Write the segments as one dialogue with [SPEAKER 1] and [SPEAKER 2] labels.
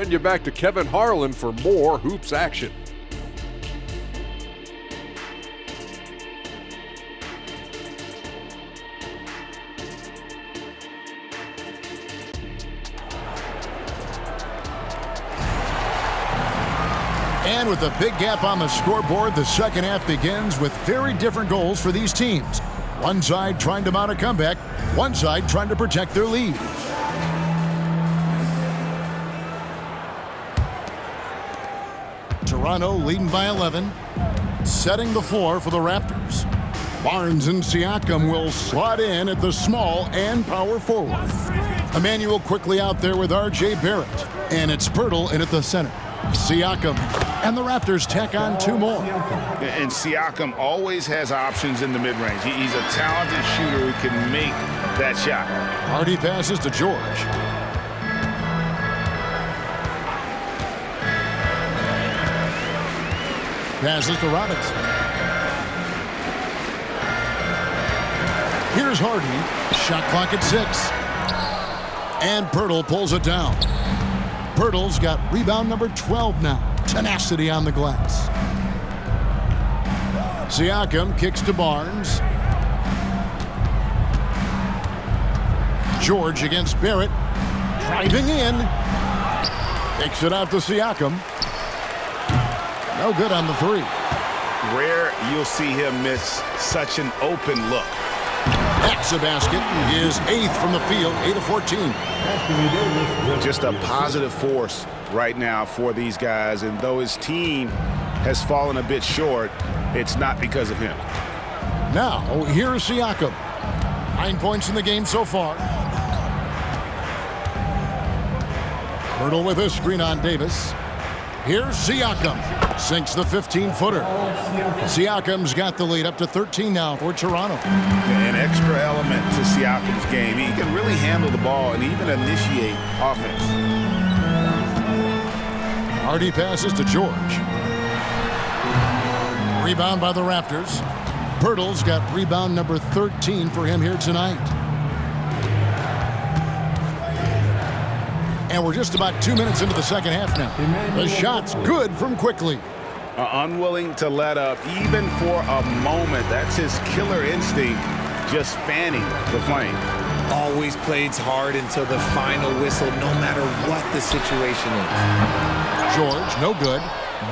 [SPEAKER 1] Send you back to Kevin Harlan for more hoops action.
[SPEAKER 2] And with a big gap on the scoreboard, the second half begins with very different goals for these teams. One side trying to mount a comeback, one side trying to protect their lead. Toronto leading by 11, setting the floor for the Raptors. Barnes and Siakam will slot in at the small and power forward. Emmanuel quickly out there with R.J. Barrett, and it's Poeltl in at the center. Siakam, and the Raptors tack on two more.
[SPEAKER 3] And Siakam always has options in the mid-range. He's a talented shooter who can make that shot.
[SPEAKER 2] Hardy passes to George. Passes to Robinson. Here's Hardy. Shot clock at 6. And Poeltl pulls it down. Poeltl's got rebound number 12 now. Tenacity on the glass. Siakam kicks to Barnes. George against Barrett. Driving in. Takes it out to Siakam. No good on the three.
[SPEAKER 3] Rare you'll see him miss such an open look.
[SPEAKER 2] That's a basket. His 8th from the field, 8 of 14.
[SPEAKER 3] Just a positive force right now for these guys. And though his team has fallen a bit short, it's not because of him.
[SPEAKER 2] Now, here's Siakam. 9 points in the game so far. Poeltl with a screen on Davis. Here's Siakam. Sinks the 15-footer. Siakam's got the lead up to 13 now for Toronto.
[SPEAKER 3] An extra element to Siakam's game. He can really handle the ball and even initiate offense.
[SPEAKER 2] Hardy passes to George. Rebound by the Raptors. Poeltl's got rebound number 13 for him here tonight. And we're just about 2 minutes into the second half now. The shot's good from Quickley.
[SPEAKER 3] Unwilling to let up even for a moment. That's his killer instinct, just fanning the flame.
[SPEAKER 4] Always plays hard until the final whistle, no matter what the situation is.
[SPEAKER 2] George, no good.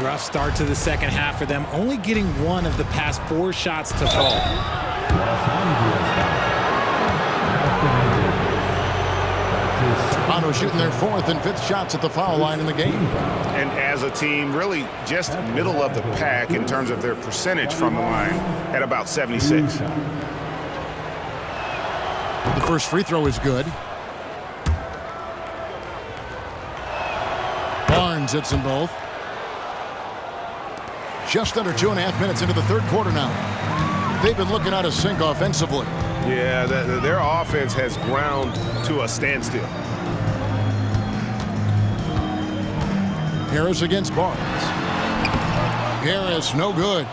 [SPEAKER 4] Rough start to the second half for them, only getting one of the past 4 shots to fall.
[SPEAKER 2] Toronto shooting their 4th and 5th shots at the foul line in the game.
[SPEAKER 3] And as a team, really just middle of the pack in terms of their percentage from the line at about 76.
[SPEAKER 2] The first free throw is good. Barnes hits them both. Just under 2.5 minutes into the third quarter now. They've been looking out of sync offensively.
[SPEAKER 3] Yeah, their offense has ground to a standstill.
[SPEAKER 2] Harris against Barnes. Harris, no good.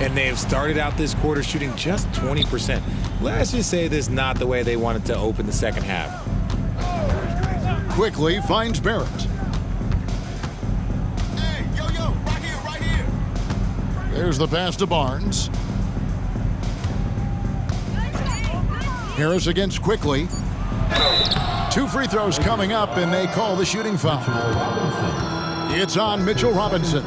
[SPEAKER 4] And they have started out this quarter shooting just 20%. Let's just say this is not the way they wanted to open the second half.
[SPEAKER 2] Quickly finds Barrett.
[SPEAKER 5] Hey, yo, right here.
[SPEAKER 2] There's the pass to Barnes. Harris against Quickly. 2 free throws coming up, and they call the shooting foul. It's on Mitchell Robinson.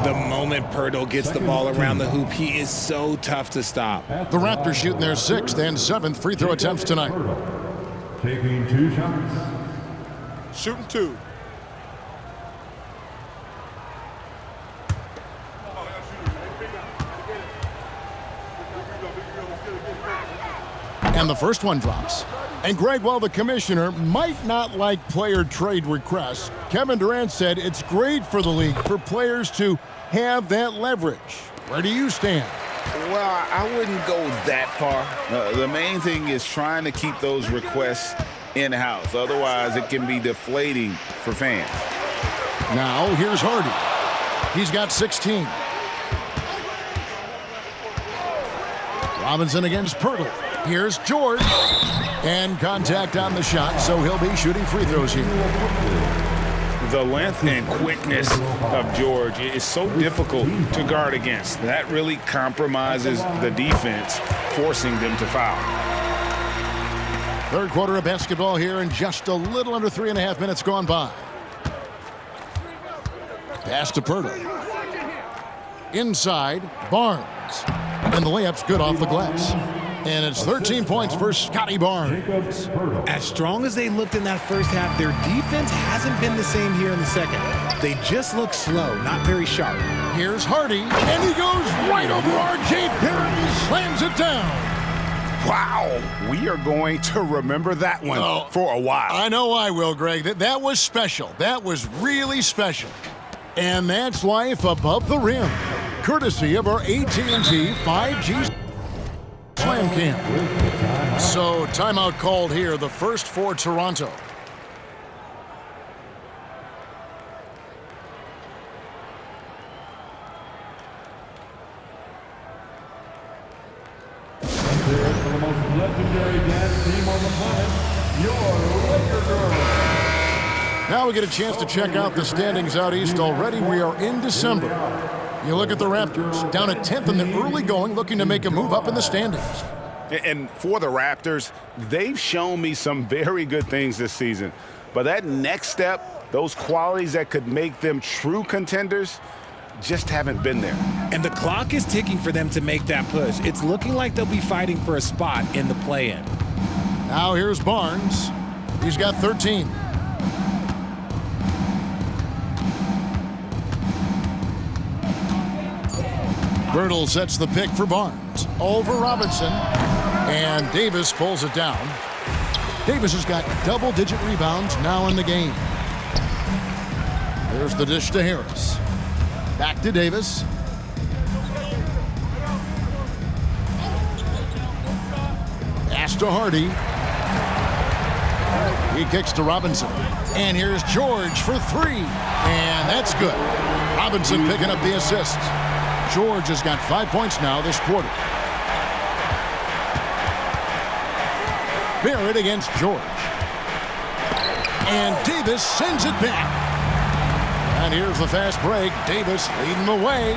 [SPEAKER 4] The moment Poeltl gets the ball around the hoop, he is so tough to stop.
[SPEAKER 2] The Raptors shooting their 6th and 7th free throw attempts tonight.
[SPEAKER 6] Taking 2 shots.
[SPEAKER 1] Shooting 2.
[SPEAKER 2] And the first one drops. And Greg, while the commissioner might not like player trade requests, Kevin Durant said it's great for the league for players to have that leverage. Where do you stand?
[SPEAKER 3] Well, I wouldn't go that far. The main thing is trying to keep those requests in-house. Otherwise, it can be deflating for fans.
[SPEAKER 2] Now, here's Hardy. He's got 16. Robinson against Poeltl. Here's George. And contact on the shot, so he'll be shooting free throws here.
[SPEAKER 3] The length and quickness of George is so difficult to guard against. That really compromises the defense, forcing them to foul.
[SPEAKER 2] Third quarter of basketball here, and just a little under 3.5 minutes gone by. Pass to Pirtle. Inside, Barnes. And the layup's good off the glass. And it's 13 points for Scotty Barnes.
[SPEAKER 4] As strong as they looked in that first half, their defense hasn't been the same here in the second. They just look slow, not very sharp.
[SPEAKER 2] Here's Hardy, and he goes right over R.J. Barrett and slams it down.
[SPEAKER 3] Wow, we are going to remember that one for a while.
[SPEAKER 2] I know I will, Greg. That was special. That was really special. And that's life above the rim, courtesy of our AT&T 5G Slam Cam. So timeout called here, the first for Toronto.
[SPEAKER 6] For the most legendary dance team on the planet, your Laker Girls.
[SPEAKER 2] Now we get a chance to check out the standings out east already. We are in December. You look at the Raptors, down a 10th in the early going, looking to make a move up in the standings.
[SPEAKER 3] And for the Raptors, they've shown me some very good things this season. But that next step, those qualities that could make them true contenders, just haven't been there.
[SPEAKER 4] And the clock is ticking for them to make that push. It's looking like they'll be fighting for a spot in the play-in.
[SPEAKER 2] Now here's Barnes. He's got 13. Birtle sets the pick for Barnes. Over Robinson. And Davis pulls it down. Davis has got double-digit rebounds now in the game. There's the dish to Harris. Back to Davis. Pass to Hardy. He kicks to Robinson. And here's George for three. And that's good. Robinson picking up the assist. George has got 5 points now this quarter. Barrett against George. And Davis sends it back. And here's the fast break. Davis leading the way.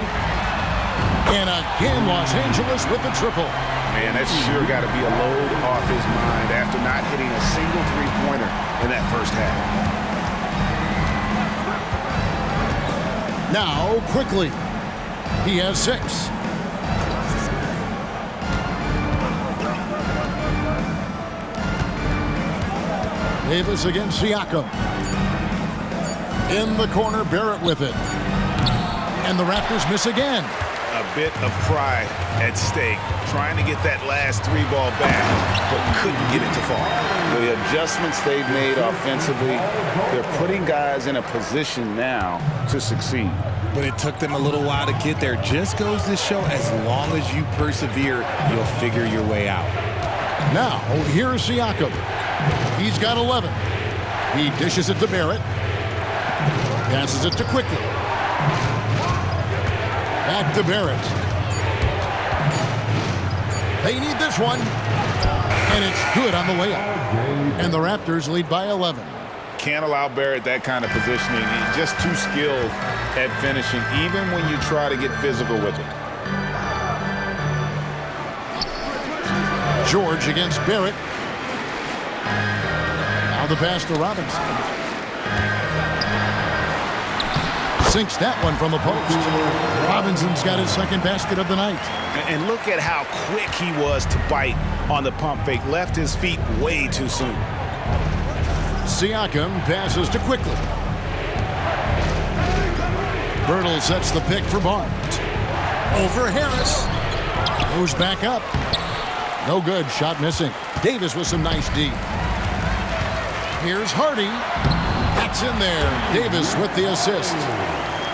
[SPEAKER 2] And again, Los Angeles with the triple.
[SPEAKER 3] Man, that's sure got to be a load off his mind after not hitting a single three-pointer in that first half.
[SPEAKER 2] Now, quickly. He has 6. Davis against Siakam. In the corner, Barrett with it. And the Raptors miss again.
[SPEAKER 3] A bit of pride at stake, trying to get that last three ball back, but couldn't get it to fall. The adjustments they've made offensively, they're putting guys in a position now to succeed.
[SPEAKER 4] But it took them a little while to get there. Just goes to show, as long as you persevere, you'll figure your way out.
[SPEAKER 2] Now, here's Siakam. He's got 11. He dishes it to Barrett. Passes it to Quickly. Back to Barrett. They need this one. And it's good on the layup. And the Raptors lead by 11.
[SPEAKER 3] Can't allow Barrett that kind of positioning. He's just too skilled at finishing, even when you try to get physical with it.
[SPEAKER 2] George against Barrett. Now the pass to Robinson. Sinks that one from the post. Robinson's got his second basket of the night.
[SPEAKER 3] And look at how quick he was to bite on the pump fake. Left his feet way too soon.
[SPEAKER 2] Siakam passes to Quickly. Birtle sets the pick for Barnes. Over Harris. Goes back up. No good. Shot missing. Davis with some nice D. Here's Hardy. That's in there. Davis with the assist.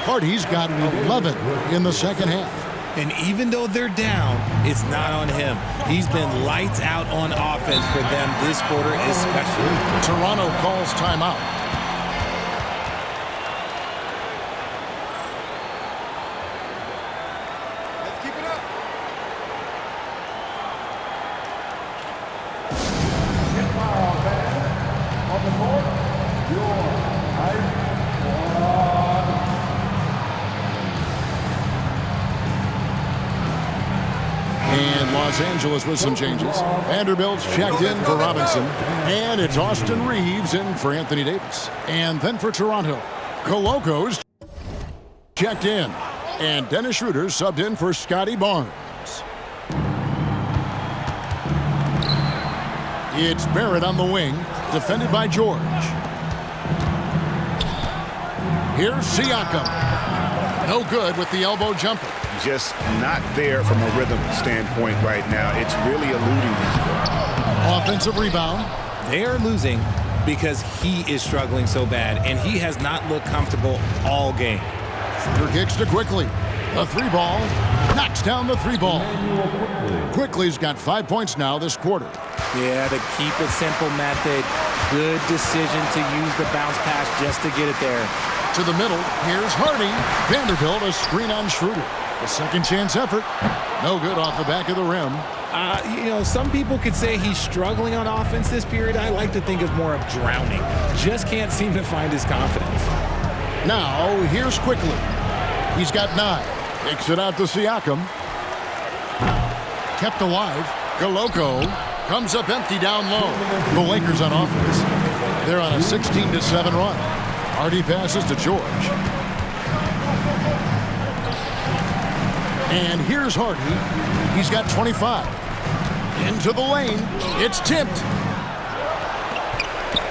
[SPEAKER 2] Hardy's got 11 in the second half.
[SPEAKER 4] And even though they're down, it's not on him. He's been lights out on offense for them this quarter especially.
[SPEAKER 2] Toronto calls timeout.
[SPEAKER 5] Let's keep it up.
[SPEAKER 6] On the court, your ice
[SPEAKER 2] Los Angeles with some changes. Vanderbilt's checked in for Robinson. And it's Austin Reeves in for Anthony Davis. And then for Toronto, Coloco's checked in. And Dennis Schroeder subbed in for Scotty Barnes. It's Barrett on the wing, defended by George. Here's Siakam. No good with the elbow jumper.
[SPEAKER 3] Just not there from a rhythm standpoint right now. It's really eluding him.
[SPEAKER 2] Offensive rebound.
[SPEAKER 4] They are losing because he is struggling so bad, and he has not looked comfortable all game.
[SPEAKER 2] Schroeder kicks to Quickly. The three ball. Knocks down the three ball. Quickly's got 5 points now this quarter.
[SPEAKER 4] Yeah, the keep it simple method. Good decision to use the bounce pass just to get it there.
[SPEAKER 2] To the middle, here's Hardy. Vanderbilt a screen on Schroeder. A second chance effort. No good off the back of the rim.
[SPEAKER 4] Some people could say he's struggling on offense this period. I like to think of more of drowning. Just can't seem to find his confidence.
[SPEAKER 2] Now, here's Quickly. He's got 9. Kicks it out to Siakam. Kept alive. Coloco comes up empty down low. The Lakers on offense. They're on a 16-7 run. Hardy passes to George. And here's Hardy. He's got 25. Into the lane. It's tipped.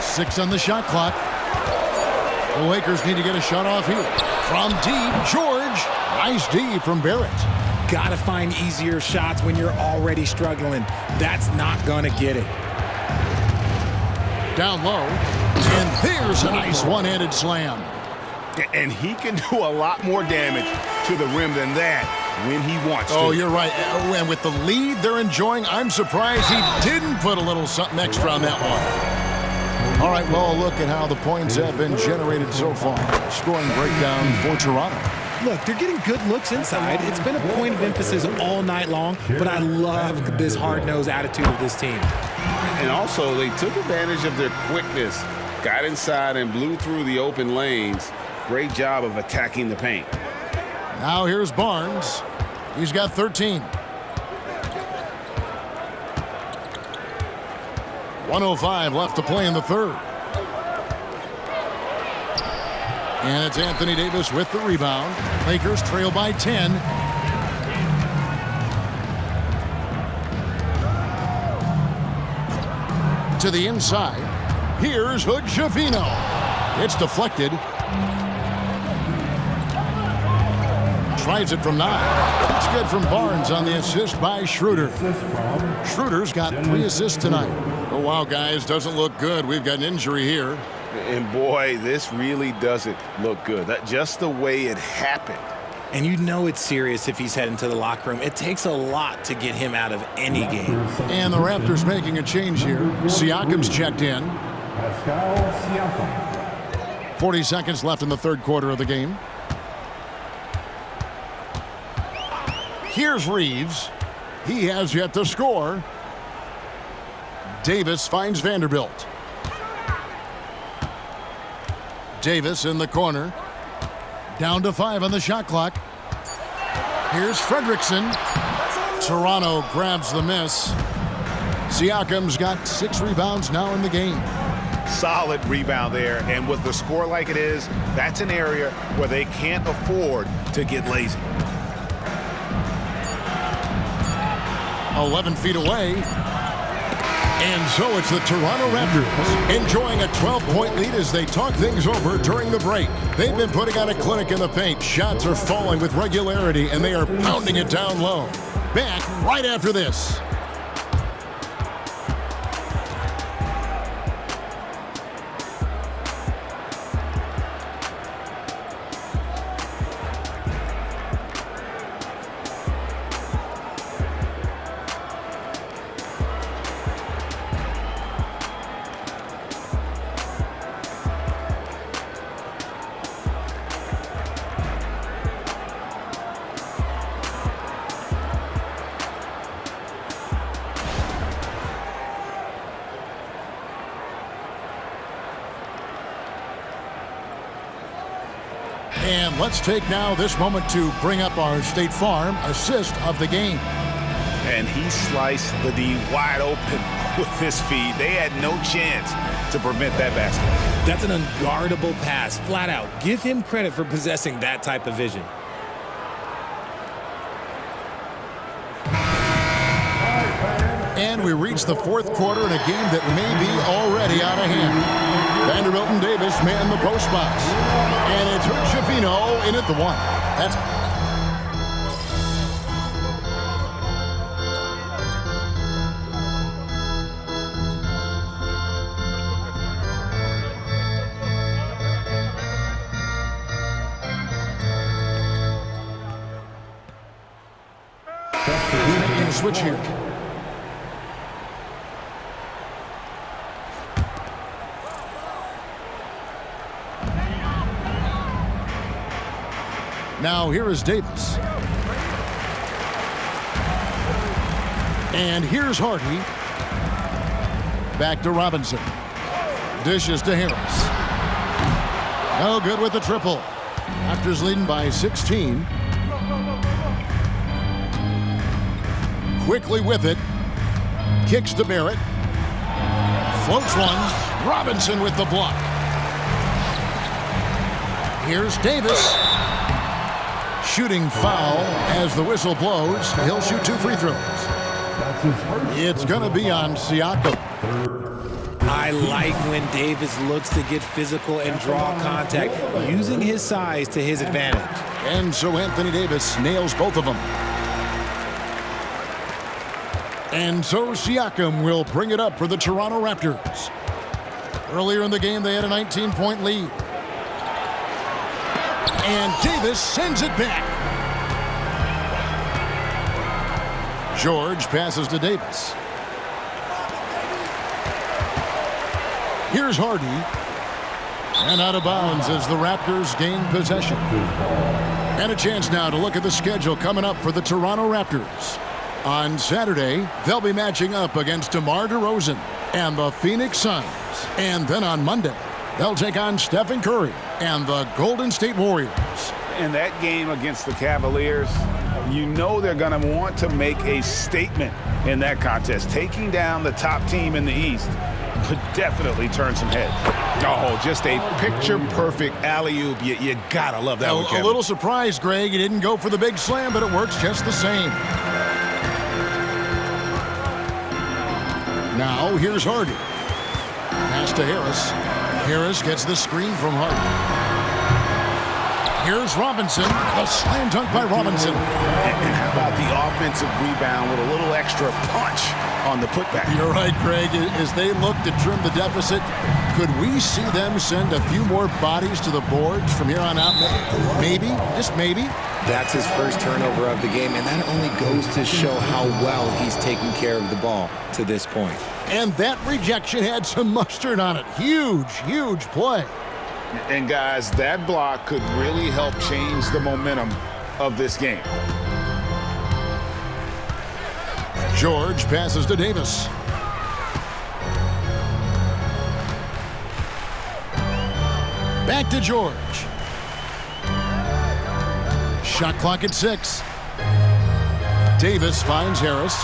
[SPEAKER 2] 6 on the shot clock. The Lakers need to get a shot off here. From deep, George. Nice D from Barrett.
[SPEAKER 4] Gotta find easier shots when you're already struggling. That's not gonna get it.
[SPEAKER 2] Down low. And there's a nice one-handed slam.
[SPEAKER 3] And he can do a lot more damage to the rim than that when he wants to.
[SPEAKER 2] Oh, you're right. And with the lead they're enjoying, I'm surprised he didn't put a little something extra on that one. All right, well, look at how the points have been generated so far. Scoring breakdown for Toronto.
[SPEAKER 4] Look, they're getting good looks inside. It's been a point of emphasis all night long, but I love this hard-nosed attitude of this team.
[SPEAKER 3] And also, they took advantage of their quickness, got inside and blew through the open lanes. Great job of attacking the paint.
[SPEAKER 2] Now here's Barnes. He's got 13. 1:05 left to play in the third. And it's Anthony Davis with the rebound. Lakers trail by 10. To the inside. Here's Hood-Schifino. It's deflected. Tries it from 9. It's good from Barnes on the assist by Schroeder. Schroeder's got 3 assists tonight. Oh, wow, guys, doesn't look good. We've got an injury here.
[SPEAKER 3] And boy, this really doesn't look good. That just the way it happened.
[SPEAKER 4] And you know it's serious if he's heading to the locker room. It takes a lot to get him out of any game.
[SPEAKER 2] And the Raptors making a change here. Siakam's checked in.
[SPEAKER 6] Pascal Siakam.
[SPEAKER 2] 40 seconds left in the third quarter of the game. Here's Reeves. He has yet to score. Davis finds Vanderbilt. Davis in the corner. Down to 5 on the shot clock. Here's Fredrickson. Toronto grabs the miss. Siakam's got 6 rebounds now in the game.
[SPEAKER 3] Solid rebound there, and with the score like it is, that's an area where they can't afford to get lazy.
[SPEAKER 2] 11 feet away. And so it's the Toronto Raptors enjoying a 12-point lead as they talk things over during the break. They've been putting on a clinic in the paint. Shots are falling with regularity, and they are pounding it down low. Back right after this. And let's take now this moment to bring up our State Farm assist of the game.
[SPEAKER 3] and he sliced the D wide open with his feet. They had no chance to prevent that basket.
[SPEAKER 4] That's an unguardable pass, flat out. Give him credit for possessing that type of vision.
[SPEAKER 2] And we reach the fourth quarter in a game that may be already out of hand. Vanderbilt and Davis man the post box. And it's Schifino in at the one. That's making a switch here. Now here is Davis. And here's Hardy. Back to Robinson. Dishes to Harris. No good with the triple. Raptors leading by 16. Quickly with it. Kicks to Barrett. Floats one. Robinson with the block. Here's Davis. Shooting foul as the whistle blows. He'll shoot 2 free throws. It's going to be on Siakam.
[SPEAKER 4] I like when Davis looks to get physical and draw contact, using his size to his advantage.
[SPEAKER 2] And so Anthony Davis nails both of them. And so Siakam will bring it up for the Toronto Raptors. Earlier in the game, they had a 19-point lead. And Davis sends it back. George passes to Davis. Here's Hardy. And out of bounds as the Raptors gain possession. And a chance now to look at the schedule coming up for the Toronto Raptors. On Saturday, they'll be matching up against DeMar DeRozan and the Phoenix Suns. And then on Monday, they'll take on Stephen Curry and the Golden State Warriors.
[SPEAKER 3] In that game against the Cavaliers, you know they're going to want to make a statement in that contest. Taking down the top team in the East could definitely turn some heads. Oh, just a picture-perfect alley-oop. You got to love that one, Kevin.
[SPEAKER 2] A little surprised, Greg. He didn't go for the big slam, but it works just the same. Now, here's Hardy. Pass to Harris. Harris gets the screen from Hardy. Here's Robinson. A slam dunk by Robinson.
[SPEAKER 3] And how about the offensive rebound with a little extra punch on the putback?
[SPEAKER 2] You're right, Greg. As they look to trim the deficit, could we see them send a few more bodies to the boards from here on out? Maybe, just maybe.
[SPEAKER 7] That's his first turnover of the game, and that only goes to show how well he's taking care of the ball to this point.
[SPEAKER 2] And that rejection had some mustard on it. Huge, huge play.
[SPEAKER 3] And guys, that block could really help change the momentum of this game.
[SPEAKER 2] George passes to Davis. Back to George. Shot clock at 6. Davis finds Harris.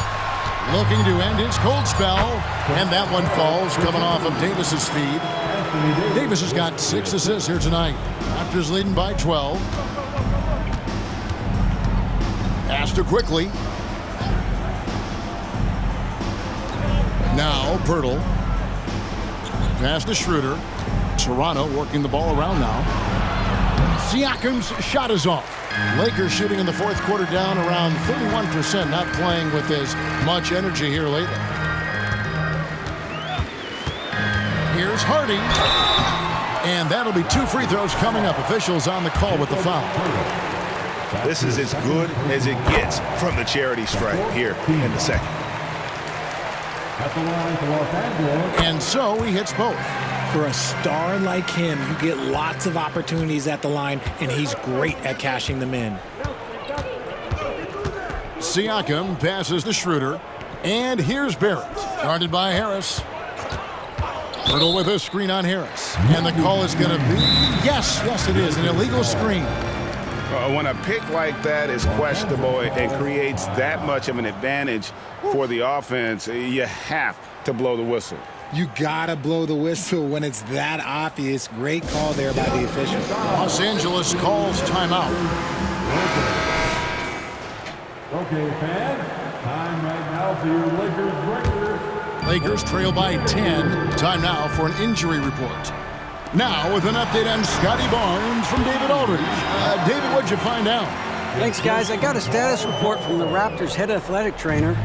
[SPEAKER 2] Looking to end his cold spell. And that one falls, coming off of Davis's feed. Davis has got 6 assists here tonight. Raptors leading by 12. Pass to Quickly. Now Pirtle. Pass to Schroeder. Toronto working the ball around now. Siakam's shot is off. Lakers shooting in the fourth quarter down around 31%, not playing with as much energy here lately. Here's Hardy. And that'll be 2 free throws coming up. Officials on the call with the foul.
[SPEAKER 3] This is as good as it gets from the charity stripe here in the second.
[SPEAKER 6] At the line for Los Angeles.
[SPEAKER 2] And so he hits both.
[SPEAKER 4] For a star like him, you get lots of opportunities at the line, and he's great at cashing them in.
[SPEAKER 2] Siakam passes to Schroeder. And here's Barrett. Guarded by Harris. Pirtle with a screen on Harris. And the call is going to be, yes, it is, an illegal screen.
[SPEAKER 3] When a pick like that is questionable and creates that much of an advantage for the offense, you have to blow the whistle.
[SPEAKER 7] You gotta blow the whistle when it's that obvious. Great call there by the official.
[SPEAKER 2] Los Angeles calls timeout.
[SPEAKER 6] Okay, fans, time right now for your Lakers.
[SPEAKER 2] Lakers trail by 10. Time now for an injury report. Now with an update on Scotty Barnes from David Aldridge. David, what'd you find out?
[SPEAKER 8] Thanks, guys. I got a status report from the Raptors' head athletic trainer.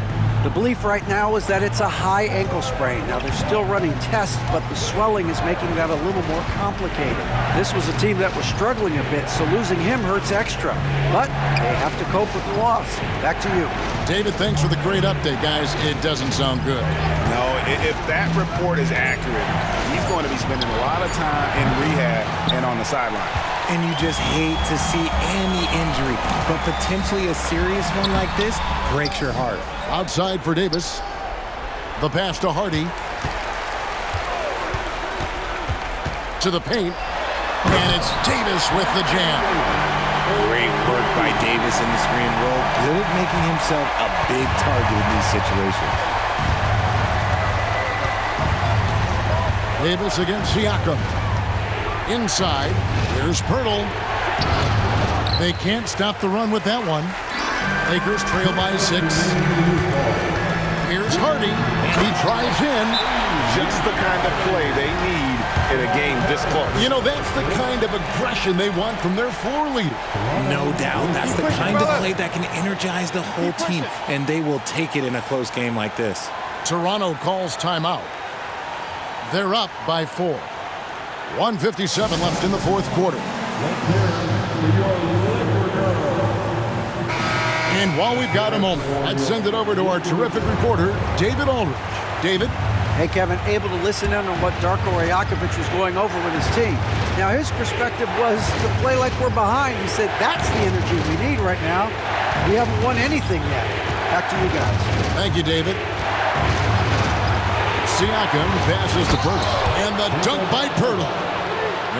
[SPEAKER 8] The belief right now is that it's a high ankle sprain. Now, they're still running tests, but the swelling is making that a little more complicated. This was a team that was struggling a bit, so losing him hurts extra. But they have to cope with the loss. Back to you.
[SPEAKER 2] David, thanks for the great update, guys. It doesn't sound good.
[SPEAKER 3] No, if that report is accurate, he's going to be spending a lot of time in rehab and on the sideline.
[SPEAKER 7] And you just hate to see any injury, but potentially a serious one like this breaks your heart.
[SPEAKER 2] Outside for Davis. The pass to Hardy. To the paint. And it's Davis with the jam.
[SPEAKER 7] Great work by Davis in the screen roll. Good at making himself a big target in these situations.
[SPEAKER 2] Davis against Siakam. Inside. Here's Pirtle. They can't stop the run with that one. Lakers trail by 6. Here's Hardy. He drives in.
[SPEAKER 3] Just the kind of play they need in a game this close.
[SPEAKER 2] You know, that's the kind of aggression they want from their floor leader.
[SPEAKER 7] No doubt. That's the kind of play that can energize the whole team, and they will take it in a close game like this.
[SPEAKER 2] Toronto calls timeout. They're up by 4. 1:57 left in the fourth quarter. And while we've got a moment, let's send it over to our terrific reporter, David Aldridge. David?
[SPEAKER 8] Hey, Kevin, able to listen in on what Darko Rajakovic was going over with his team. Now, his perspective was to play like we're behind. He said, that's the energy we need right now. We haven't won anything yet. Back to you guys.
[SPEAKER 2] Thank you, David. Siakam passes to Pirtle. And the dunk by Pirtle.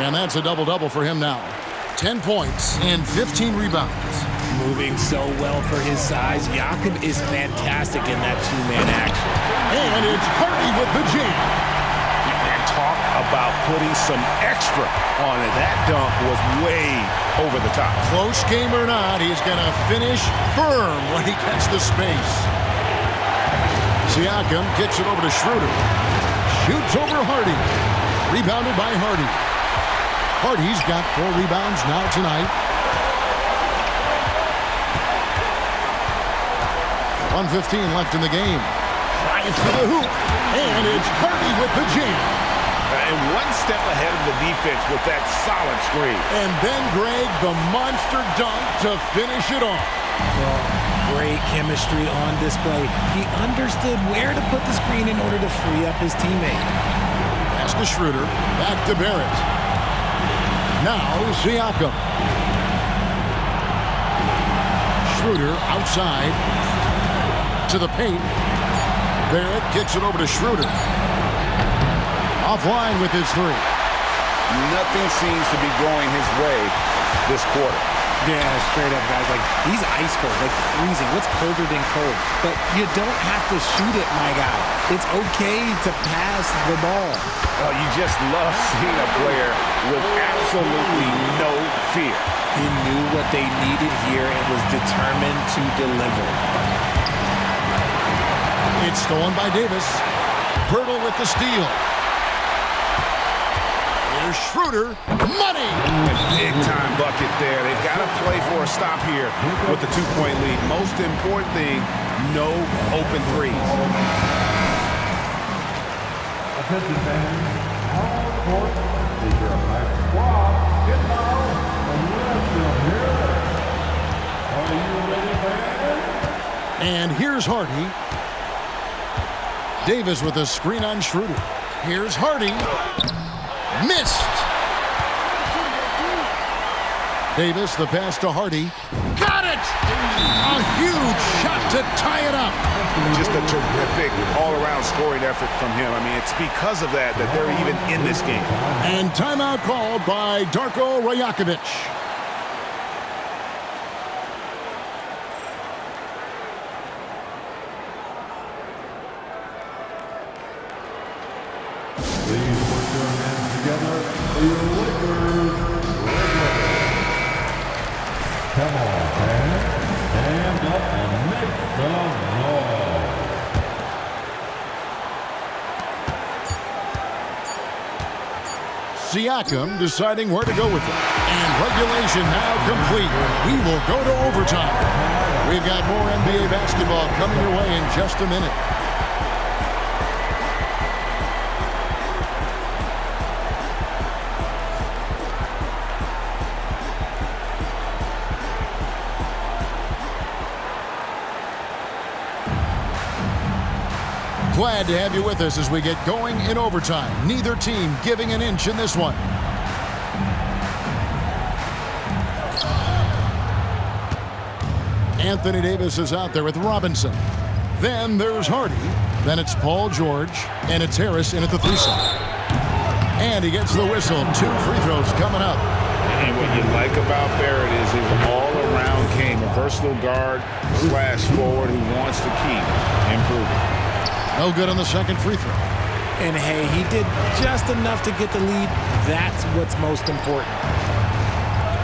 [SPEAKER 2] And that's a double-double for him now. 10 points and 15 rebounds.
[SPEAKER 7] Moving so well for his size. Jakob is fantastic in that two-man action.
[SPEAKER 2] And it's Hardy with the jam.
[SPEAKER 3] And talk about putting some extra on it. That dunk was way over the top.
[SPEAKER 2] Close game or not, he's going to finish firm when he gets the space. Siakam gets it over to Schroeder. Shoots over Hardy. Rebounded by Hardy. Hardy's got 4 rebounds now tonight. 1:15 left in the game. Drives to the hoop. And it's Hardy with the jam.
[SPEAKER 3] And one step ahead of the defense with that solid screen.
[SPEAKER 2] And then Greg, the monster dunk to finish it off.
[SPEAKER 7] Well, great chemistry on display. He understood where to put the screen in order to free up his teammate.
[SPEAKER 2] Pass to Schroeder. Back to Barrett. Now Siakam. Schroeder outside to the paint. Barrett gets it over to Schroeder. Offline with his 3.
[SPEAKER 3] Nothing seems to be going his way this quarter.
[SPEAKER 7] Yeah, straight up, guys. Like, he's ice cold, like freezing. What's colder than cold? But you don't have to shoot it, my guy. It's okay to pass the ball.
[SPEAKER 3] Oh, you just love seeing a player with absolutely no fear.
[SPEAKER 7] He knew what they needed here and was determined to deliver.
[SPEAKER 2] It's stolen by Davis. Pirtle with the steal. Here's Schroeder. Money!
[SPEAKER 3] A big-time bucket there. They've got to play for a stop here with the 2-point lead. Most important thing, no open threes.
[SPEAKER 6] Attention fans, on the court is your black squad. Get down and let's hear it. Are you ready, fans?
[SPEAKER 2] And here's Hardy. Davis with a screen on Schroeder. Here's Hardy. Missed. Davis, the pass to Hardy. Got it! A huge shot to tie it up.
[SPEAKER 3] Just a terrific all-around scoring effort from him. I mean, it's because of that they're even in this game.
[SPEAKER 2] And timeout called by Darko Rajakovic.
[SPEAKER 6] Please put your hands together for your Lakers. Come on, fans. Stand up and make some noise.
[SPEAKER 2] Siakam deciding where to go with it. And regulation now complete. We will go to overtime. We've got more NBA basketball coming your way in just a minute. Glad to have you with us as we get going in overtime. Neither team giving an inch in this one. Anthony Davis is out there with Robinson. Then there's Hardy. Then it's Paul George. And it's Harris in at the 3 side. And he gets the whistle. 2 free throws coming up.
[SPEAKER 3] And what you like about Barrett is his all-around game. A versatile guard / forward who wants to keep improving.
[SPEAKER 2] No good on the second free throw.
[SPEAKER 7] And hey, he did just enough to get the lead. That's what's most important.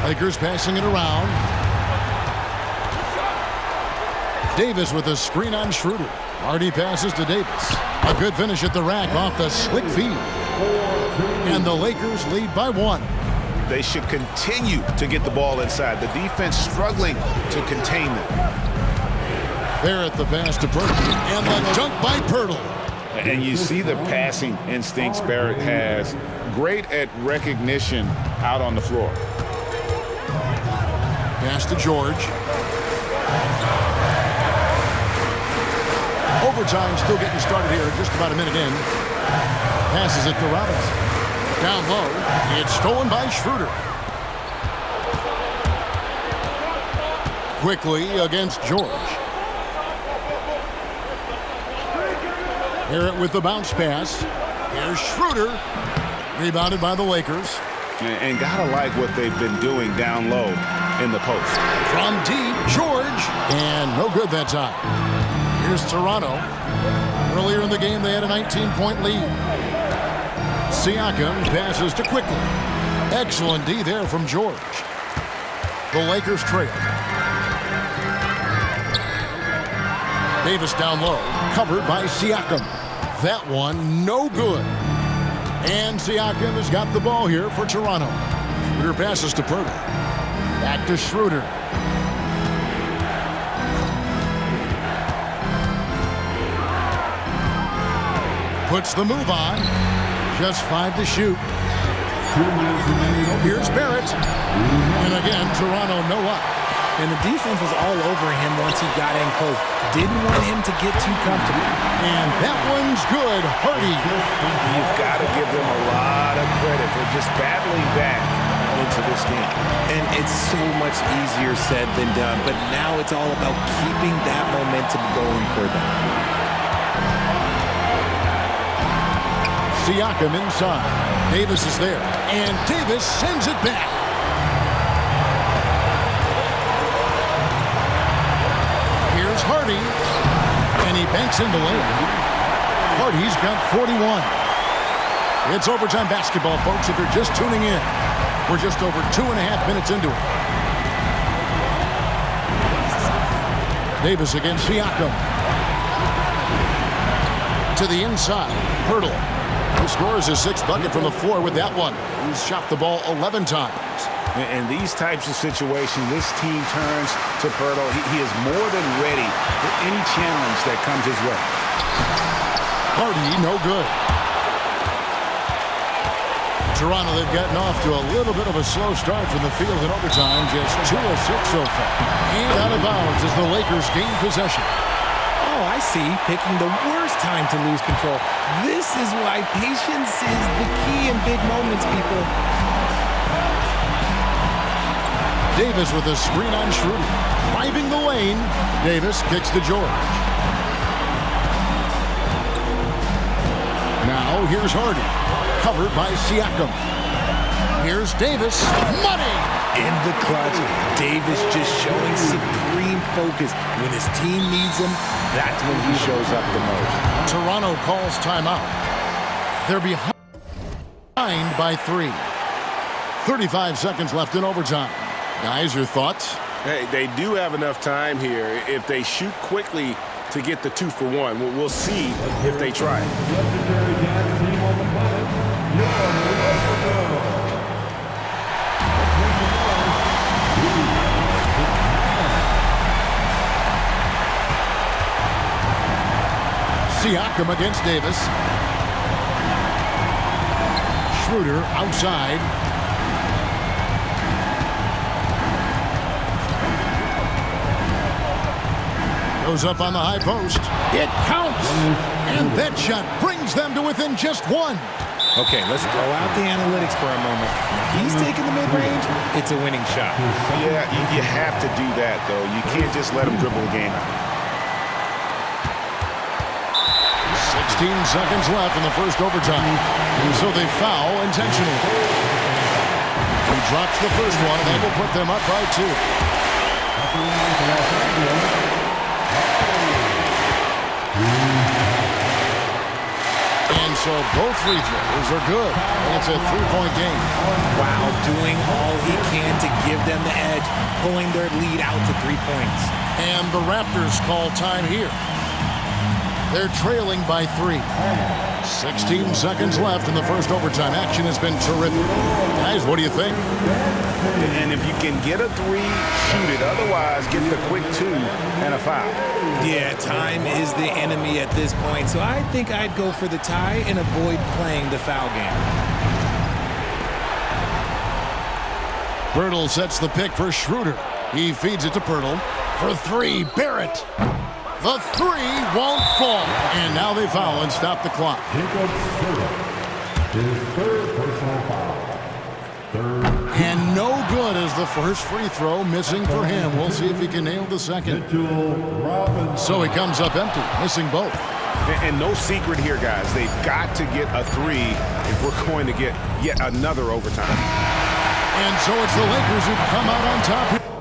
[SPEAKER 2] Lakers passing it around. Davis with a screen on Schroeder. Hardy passes to Davis. A good finish at the rack off the slick feed. And the Lakers lead by 1.
[SPEAKER 3] They should continue to get the ball inside. The defense struggling to contain them.
[SPEAKER 2] There at the pass to Pirtle. And the dunk by Pirtle.
[SPEAKER 3] And you see the passing instincts Barrett has. Great at recognition out on the floor.
[SPEAKER 2] Pass to George. Overtime still getting started here. Just about a minute in. Passes it to Robinson. Down low. It's stolen by Schroeder. Quickly against George. Barrett with the bounce pass. Here's Schroeder. Rebounded by the Lakers.
[SPEAKER 3] And gotta like what they've been doing down low in the post.
[SPEAKER 2] From deep, George. And no good that time. Here's Toronto. Earlier in the game, they had a 19-point lead. Siakam passes to Quickly. Excellent D there from George. The Lakers trail. Davis down low, covered by Siakam. That one, no good. And Siakam has got the ball here for Toronto. Schroeder passes to Pirtle. Back to Schroeder. Puts the move on. Just 5 to shoot. Here's Barrett. And again, Toronto no up.
[SPEAKER 7] And the defense was all over him once he got in close. Didn't want him to get too comfortable.
[SPEAKER 2] And that one's good. Hardy.
[SPEAKER 3] You've got to give them a lot of credit for just battling back into this game.
[SPEAKER 7] And it's so much easier said than done. But now it's all about keeping that momentum going for them.
[SPEAKER 2] Siakam inside. Davis is there. And Davis sends it back. Here's Hardy. And he banks into lane. Hardy's got 41. It's overtime basketball, folks, if you're just tuning in. We're just over 2.5 minutes into it. Davis against Siakam. To the inside. Pirtle. Who scores his 6th bucket from the floor with that one. He's shot the ball 11 times.
[SPEAKER 3] In these types of situations, this team turns to Pirtle. He is more than ready for any challenge that comes his way.
[SPEAKER 2] Hardy, no good. Toronto, they've gotten off to a little bit of a slow start from the field in overtime. Just 2 of 6 so far. And out of bounds as the Lakers gain possession.
[SPEAKER 7] Oh, I see. Picking the worst time to lose control. This is why patience is the key in big moments, people.
[SPEAKER 2] Davis with a screen on Schroeder. Driving the lane. Davis kicks to George. Now here's Hardy. Covered by Siakam. Here's Davis. Money!
[SPEAKER 7] In the clutch, Davis just showing supreme focus. When his team needs him, that's when he shows up the most.
[SPEAKER 2] Toronto calls timeout. They're behind. behind by 3. 35 seconds left in overtime. Guys, your thoughts?
[SPEAKER 9] Hey, they do have enough time here. If they shoot quickly to get the 2 for 1, we'll see if they try.
[SPEAKER 6] Legendary dance team on the planet.
[SPEAKER 2] Siakam against Davis. Schroeder outside. Goes up on the high post. It counts! And that shot brings them to within just 1.
[SPEAKER 4] Okay, let's throw out the analytics for a moment. If he's taking the mid-range, it's a winning shot.
[SPEAKER 3] Yeah, you have to do that, though. You can't just let him dribble the game out.
[SPEAKER 2] 16 seconds left in the first overtime. And so they foul intentionally. He drops the first one, and that will put them up by 2. And so both free throws are good. And it's a 3-point game.
[SPEAKER 4] Wow, doing all he can to give them the edge, pulling their lead out to 3 points.
[SPEAKER 2] And the Raptors call time here. They're trailing by 3. 16 seconds left in the first overtime. Action has been terrific. Guys, what do you think?
[SPEAKER 3] And if you can get a 3, shoot it. Otherwise, get the quick 2 and a foul.
[SPEAKER 4] Yeah, time is the enemy at this point, so I think I'd go for the tie and avoid playing the foul game.
[SPEAKER 2] Birtle sets the pick for Schroeder. He feeds it to Birtle. For 3, Barrett. The 3 won't fall. And now they foul and stop the clock.
[SPEAKER 6] Jacob Sturtevant. His 3rd personal foul. 3rd.
[SPEAKER 2] And no good as the first free throw missing for him. We'll see if he can nail the second.
[SPEAKER 6] Mitchell Robinson.
[SPEAKER 2] So he comes up empty, missing both.
[SPEAKER 3] And no secret here, guys. They've got to get a 3 if we're going to get yet another overtime.
[SPEAKER 2] And so it's the Lakers who come out on top.